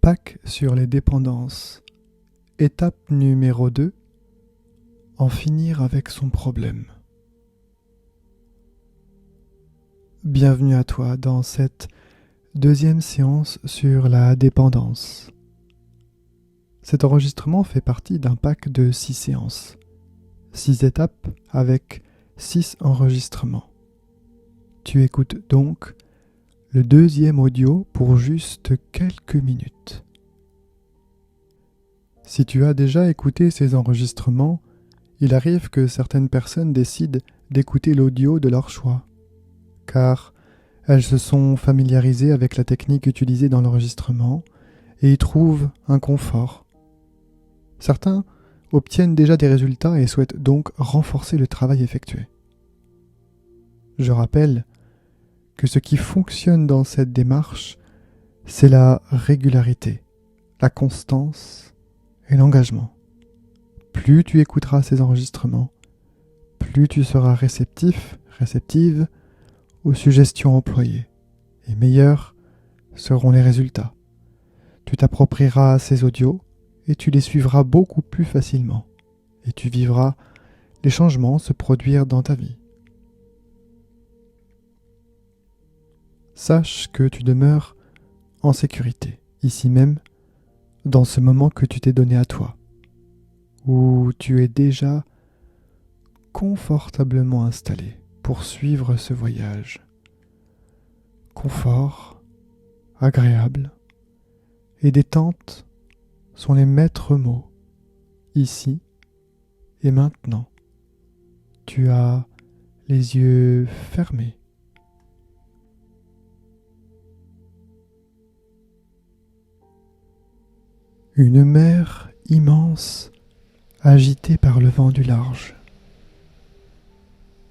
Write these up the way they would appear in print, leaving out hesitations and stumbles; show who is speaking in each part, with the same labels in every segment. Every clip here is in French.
Speaker 1: Pack sur les dépendances. Étape numéro 2. En finir avec son problème. Bienvenue à toi dans cette deuxième séance sur la dépendance. Cet enregistrement fait partie d'un pack de 6 séances. 6 étapes avec 6 enregistrements. Tu écoutes donc le deuxième audio pour juste quelques minutes. Si tu as déjà écouté ces enregistrements, il arrive que certaines personnes décident d'écouter l'audio de leur choix, car elles se sont familiarisées avec la technique utilisée dans l'enregistrement et y trouvent un confort. Certains obtiennent déjà des résultats et souhaitent donc renforcer le travail effectué. Je rappelle que ce qui fonctionne dans cette démarche, c'est la régularité, la constance et l'engagement. Plus tu écouteras ces enregistrements, plus tu seras réceptive aux suggestions employées, et meilleurs seront les résultats. Tu t'approprieras ces audios et tu les suivras beaucoup plus facilement, et tu vivras les changements se produire dans ta vie. Sache que tu demeures en sécurité, ici même, dans ce moment que tu t'es donné à toi, où tu es déjà confortablement installé pour suivre ce voyage. Confort, agréable et détente sont les maîtres mots, ici et maintenant. Tu as les yeux fermés. Une mer immense, agitée par le vent du large.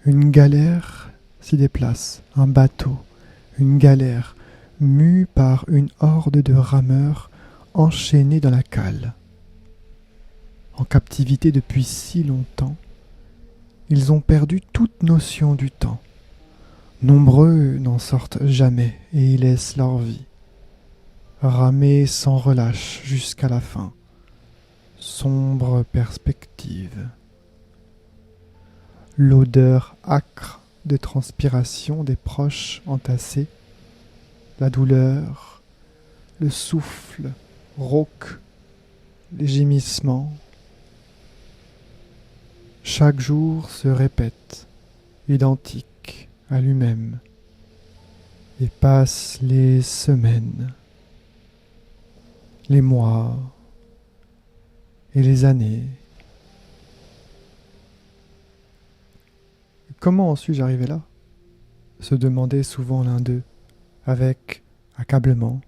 Speaker 1: Une galère s'y déplace, un bateau, une galère, mue par une horde de rameurs enchaînés dans la cale. En captivité depuis si longtemps, ils ont perdu toute notion du temps. Nombreux n'en sortent jamais et y laissent leur vie. Ramer sans relâche jusqu'à la fin. Sombre perspective. L'odeur âcre de transpiration des proches entassés, la douleur, le souffle rauque, les gémissements. Chaque jour se répète, identique à lui-même, et passent les semaines, les mois et les années. Comment en suis-je arrivé là ? Se demandait souvent l'un d'eux, avec accablement.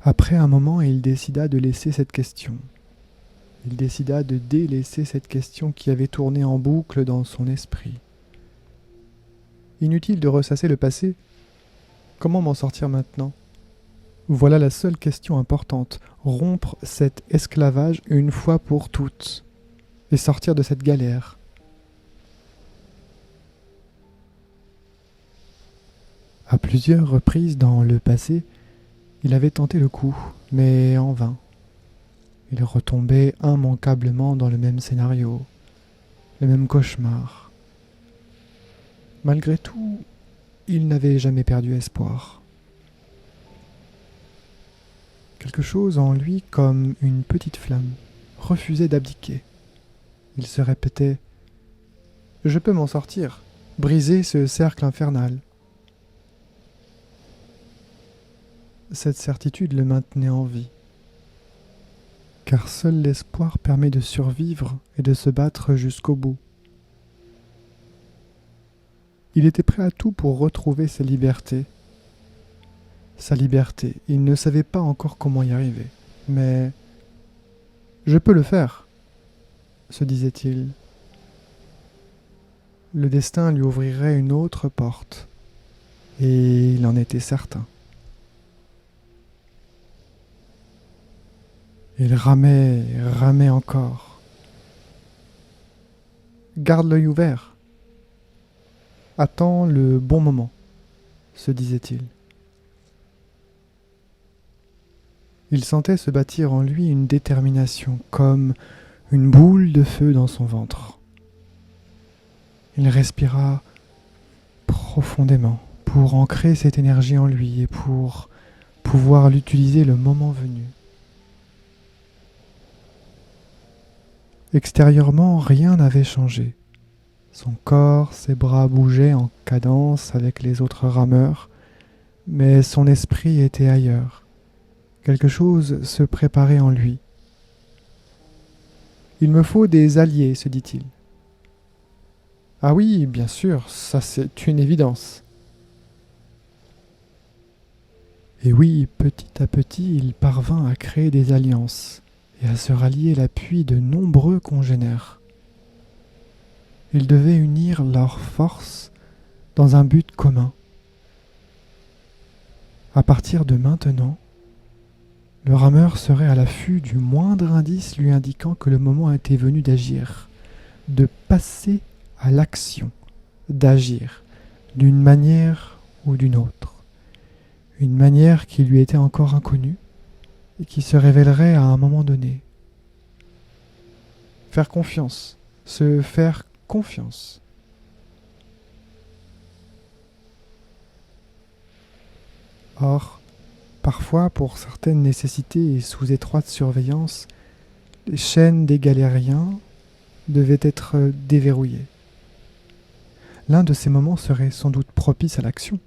Speaker 1: Après un moment, il décida de laisser cette question. Il décida de délaisser cette question qui avait tourné en boucle dans son esprit. Inutile de ressasser le passé. Comment m'en sortir maintenant ? Voilà la seule question importante. Rompre cet esclavage une fois pour toutes et sortir de cette galère. À plusieurs reprises dans le passé, il avait tenté le coup, mais en vain. Il retombait immanquablement dans le même scénario, le même cauchemar. Malgré tout, il n'avait jamais perdu espoir. Quelque chose en lui, comme une petite flamme, refusait d'abdiquer. Il se répétait « Je peux m'en sortir, briser ce cercle infernal ». Cette certitude le maintenait en vie, car seul l'espoir permet de survivre et de se battre jusqu'au bout. Il était prêt à tout pour retrouver sa liberté. Sa liberté, il ne savait pas encore comment y arriver, mais « je peux le faire », se disait-il. Le destin lui ouvrirait une autre porte, et il en était certain. Il ramait encore. Garde l'œil ouvert. attend le bon moment, se disait-il. Il sentait se bâtir en lui une détermination, comme une boule de feu dans son ventre. Il respira profondément pour ancrer cette énergie en lui et pour pouvoir l'utiliser le moment venu. Extérieurement, rien n'avait changé. Son corps, ses bras bougeaient en cadence avec les autres rameurs, mais son esprit était ailleurs. Quelque chose se préparait en lui. « Il me faut des alliés, se dit-il. »« Ah oui, bien sûr, ça c'est une évidence. » Et oui, petit à petit, il parvint à créer des alliances et à se rallier l'appui de nombreux congénères. Ils devaient unir leurs forces dans un but commun. À partir de maintenant, le rameur serait à l'affût du moindre indice lui indiquant que le moment était venu d'agir, de passer à l'action, d'agir d'une manière ou d'une autre. Une manière qui lui était encore inconnue et qui se révélerait à un moment donné. Faire confiance, se faire confiance. Or, parfois, pour certaines nécessités et sous étroite surveillance, les chaînes des galériens devaient être déverrouillées. L'un de ces moments serait sans doute propice à l'action.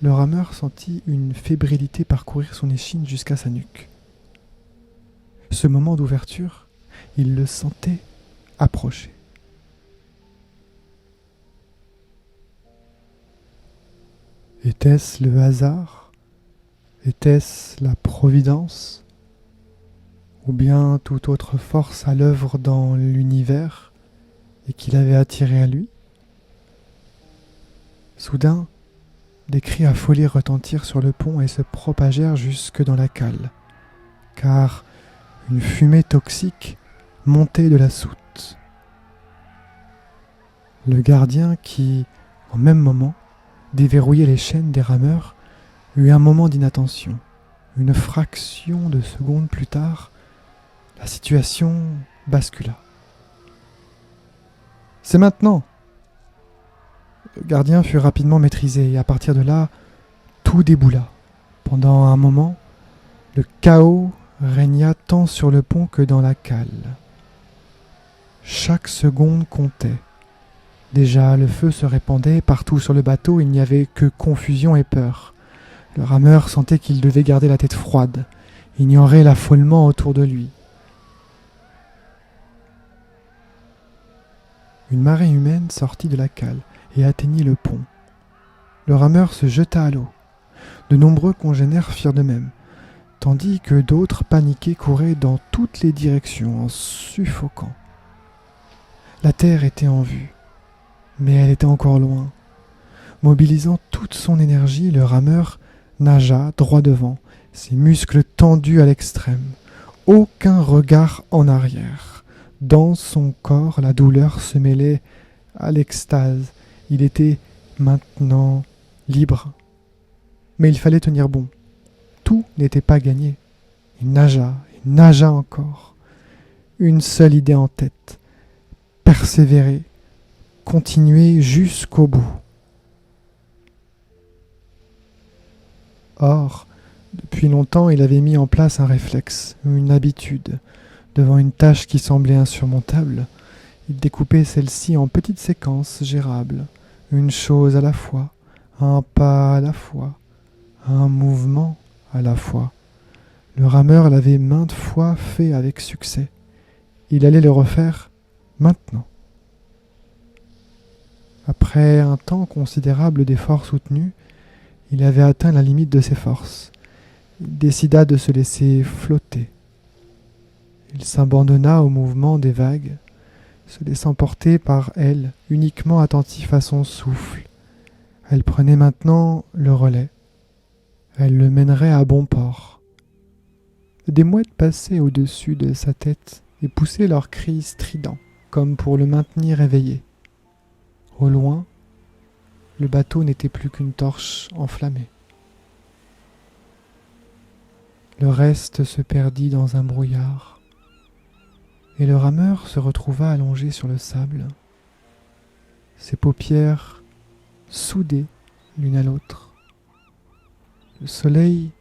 Speaker 1: Le rameur sentit une fébrilité parcourir son échine jusqu'à sa nuque. Ce moment d'ouverture, il le sentait approcher. Était-ce le hasard? Était-ce la providence? Ou bien toute autre force à l'œuvre dans l'univers et qui l'avait attiré à lui? Soudain, des cris affolés retentirent sur le pont et se propagèrent jusque dans la cale, car une fumée toxique montait de la soute. Le gardien qui, en même moment, déverrouillait les chaînes des rameurs, eut un moment d'inattention. Une fraction de seconde plus tard, la situation bascula. « C'est maintenant !» Le gardien fut rapidement maîtrisé et à partir de là, tout déboula. Pendant un moment, le chaos régna tant sur le pont que dans la cale. Chaque seconde comptait. Déjà, le feu se répandait partout sur le bateau, il n'y avait que confusion et peur. Le rameur sentait qu'il devait garder la tête froide, ignorer l'affolement autour de lui. Une marée humaine sortit de la cale et atteignit le pont. Le rameur se jeta à l'eau. De nombreux congénères firent de même, tandis que d'autres paniqués couraient dans toutes les directions en suffoquant. La terre était en vue, mais elle était encore loin. Mobilisant toute son énergie, le rameur nagea droit devant, ses muscles tendus à l'extrême. Aucun regard en arrière. Dans son corps, la douleur se mêlait à l'extase. Il était maintenant libre. Mais il fallait tenir bon. Tout n'était pas gagné. Il nagea encore. Une seule idée en tête. Persévérer. Continuer jusqu'au bout. Or, depuis longtemps, il avait mis en place un réflexe, une habitude. Devant une tâche qui semblait insurmontable, il découpait celle-ci en petites séquences gérables, une chose à la fois, un pas à la fois, un mouvement à la fois. Le rameur l'avait maintes fois fait avec succès. Il allait le refaire maintenant. Après un temps considérable d'efforts soutenus, il avait atteint la limite de ses forces. Il décida de se laisser flotter. Il s'abandonna au mouvement des vagues, se laissant porter par elle, uniquement attentif à son souffle. Elle prenait maintenant le relais. Elle le mènerait à bon port. Des mouettes passaient au-dessus de sa tête et poussaient leurs cris stridents, comme pour le maintenir éveillé. Au loin, le bateau n'était plus qu'une torche enflammée. Le reste se perdit dans un brouillard, et le rameur se retrouva allongé sur le sable, ses paupières soudées l'une à l'autre. Le soleil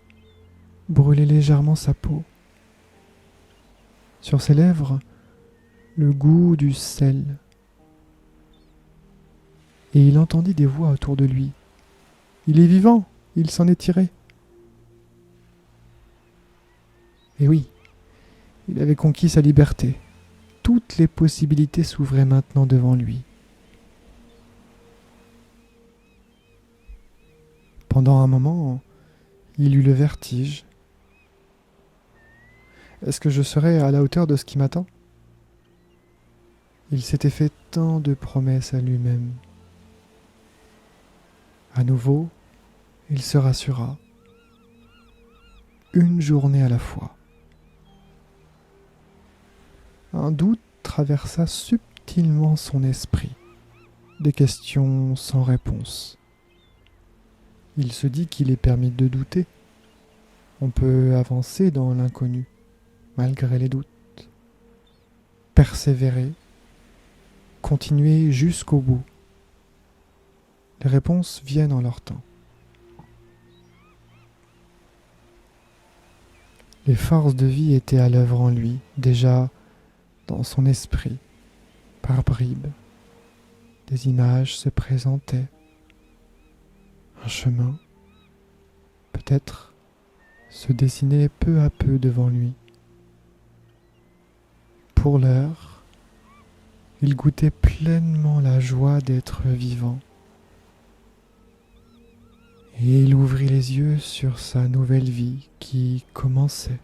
Speaker 1: brûlait légèrement sa peau. Sur ses lèvres, le goût du sel. Et il entendit des voix autour de lui. Il est vivant, il s'en est tiré. Et oui, il avait conquis sa liberté. Toutes les possibilités s'ouvraient maintenant devant lui. Pendant un moment, il eut le vertige. Est-ce que je serai à la hauteur de ce qui m'attend ? Il s'était fait tant de promesses à lui-même. À nouveau, il se rassura. Une journée à la fois. Un doute traversa subtilement son esprit. Des questions sans réponse. Il se dit qu'il est permis de douter. On peut avancer dans l'inconnu, malgré les doutes. Persévérer, continuer jusqu'au bout. Les réponses viennent en leur temps. Les forces de vie étaient à l'œuvre en lui, déjà dans son esprit, par bribes. Des images se présentaient. Un chemin, peut-être, se dessinait peu à peu devant lui. Pour l'heure, il goûtait pleinement la joie d'être vivant. Et il ouvrit les yeux sur sa nouvelle vie qui commençait.